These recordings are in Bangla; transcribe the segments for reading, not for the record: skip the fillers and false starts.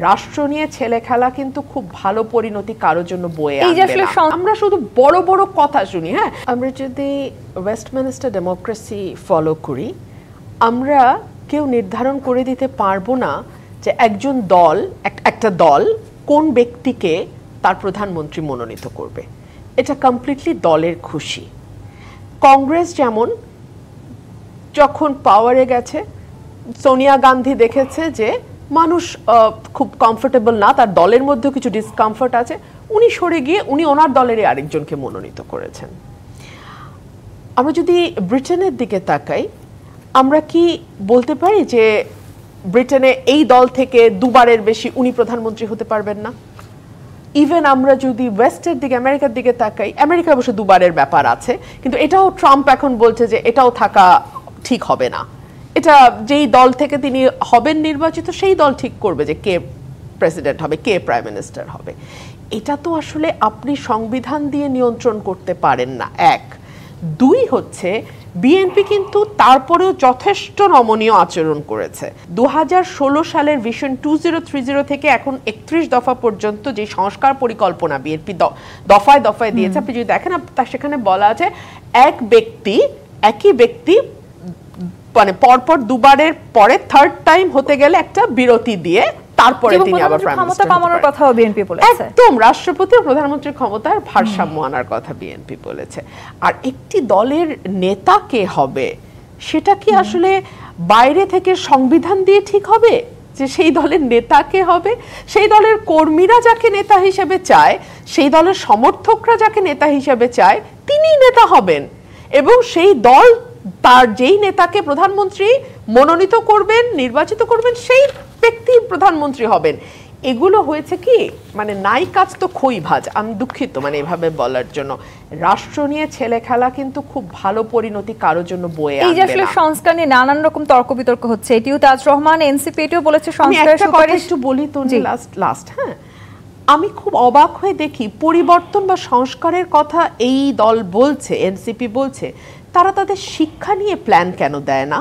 রাষ্ট্র নিয়ে ছেলে খেলা কিন্তু খুব ভালো পরিণতি কারোর জন্য বয়ে আনবে না। আমরা শুধু বড় বড় কথা শুনি। হ্যাঁ, আমরা যদি ওয়েস্টমিনিস্টার ডেমোক্রেসি ফলো করি, আমরা কেউ নির্ধারণ করে দিতে পারবো না যে একজন দল একটা দল কোন ব্যক্তিকে তার প্রধানমন্ত্রী মনোনীত করবে। এটা কমপ্লিটলি দলের খুশি। কংগ্রেস যেমন যখন পাওয়ারে গেছে, সোনিয়া গান্ধী দেখেছে যে মানুষ খুব কমফোর্টেবল না, তার দলের মধ্যে কিছু ডিসকমফোর্ট আছে, উনি সরে গিয়ে উনি ওনার দলেরই আরেকজনকে মনোনীত করেছেন। আমরা যদি ব্রিটেনের দিকে তাকাই, আমরা কি বলতে পারি যে ব্রিটেনে এই দল থেকে দুবারের বেশি উনি প্রধানমন্ত্রী হতে পারবেন না? ইভেন আমরা যদি ওয়েস্টের দিকে আমেরিকার দিকে তাকাই, আমেরিকা অবশ্য দুবারের ব্যাপার আছে, কিন্তু এটাও ট্রাম্প এখন বলছে যে এটাও থাকা ঠিক হবে না। এটা যেই দল থেকে তিনি হবেন নির্বাচিত, সেই দল ঠিক করবে যে কে প্রেসিডেন্ট হবে, কে প্রাইম মিনিস্টার হবে। এটা তো আসলে আপনি সংবিধান দিয়ে নিয়ন্ত্রণ করতে পারেন না। এক, দুই হচ্ছে বিএনপি কিন্তু তারপরেও যথেষ্ট নমনীয় আচরণ করেছে। 2016 সালের ভিশন 2030 থেকে এখন 31 দফা পর্যন্ত যে সংস্কার পরিকল্পনা বিএনপি দফায় দফায় দিয়েছে, আপনি যদি দেখেন সেখানে বলা আছে একই ব্যক্তি মানে পরপর দুবারের পরে থার্ড টাইম হতে গেলে একটা বিরতি দিয়ে তারপরে তিনি আবার প্রাইম মিনিস্টার কমানোর কথাও বিএনপি বলেছে। একদম রাষ্ট্রপতি ও প্রধানমন্ত্রীর ক্ষমতার ভারসাম্য আনার কথা বিএনপি বলেছে। আর একটি দলের নেতা কে হবে সেটা কি আসলে বাইরে থেকে সংবিধান দিয়ে ঠিক হবে যে সেই দলের নেতা কে হবে? সেই দলের কর্মীরা যাকে নেতা হিসেবে চায়, সেই দলের সমর্থকরা যাকে নেতা হিসেবে চায়, তিনিই নেতা হবেন এবং সেই দল তার যেই নেতাকে প্রধানমন্ত্রী মনোনীত করবেন, নির্বাচিত করবেন, সেই ব্যক্তি প্রধানমন্ত্রী হবেন। এগুলো হয়েছে কি মানে নাই কাজ তো খই ভাজ। আমি দুঃখিত মানে এভাবে বলার জন্য। রাষ্ট্র নিয়ে ছেলে খেলা কিন্তু খুব ভালো পরিণতি কারোর জন্য বয়ে আনবে না। এই যে আসলে সংস্কার নিয়ে নানান রকম তর্ক বিতর্ক হচ্ছে, এটিও তাজ রহমান এনসিপি এটিও বলেছে সংস্কারের সুপারিশ। একটু বলি তো লাস্ট, হ্যাঁ, আমি খুব অবাক হয়ে দেখি পরিবর্তন বা সংস্কারের কথা এই দল বলছে, এনসিপি বলছে, তারা তাদের শিক্ষা নিয়ে প্ল্যান কেন দেয় না,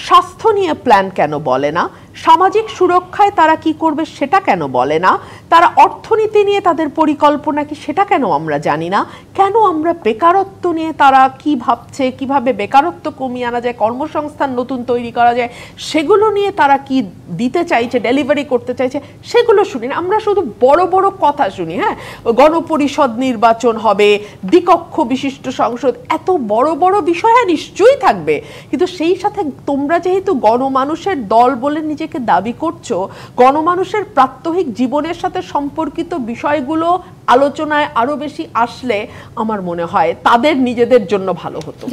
স্বাস্থ্য নিয়ে প্ল্যান কেন বলে না, সামাজিক সুরক্ষায় তারা কি করবে সেটা কেন বলে না, তারা অর্থনীতি নিয়ে তাদের পরিকল্পনা কি সেটা কেন আমরা জানি না, কেন আমরা বেকারত্ব নিয়ে তারা কি ভাবছে, কিভাবে বেকারত্ব কমিয়ে আনা যায়, কর্মসংস্থান নতুন তৈরি করা যায়, সেগুলো নিয়ে তারা কি দিতে চাইছে, ডেলিভারি করতে চাইছে, সেগুলো শুনি না। আমরা শুধু বড় বড় কথা শুনি। হ্যাঁ, গণপরিষদ নির্বাচন হবে, দ্বিকক্ষ বিশিষ্ট সংসদ, এত বড় বড় বিষয় নিশ্চয়ই থাকবে, কিন্তু সেই সাথে তোমরা যেহেতু গণমানুষের দল বলে নিজেকে দাবি করছো, গণমানুষের প্রাত্যহিক জীবনের সাথে সম্পর্কিত বিষয়গুলো আলোচনায় আরো বেশি আসলে আমার মনে হয় তাদের নিজেদের জন্য ভালো হতো।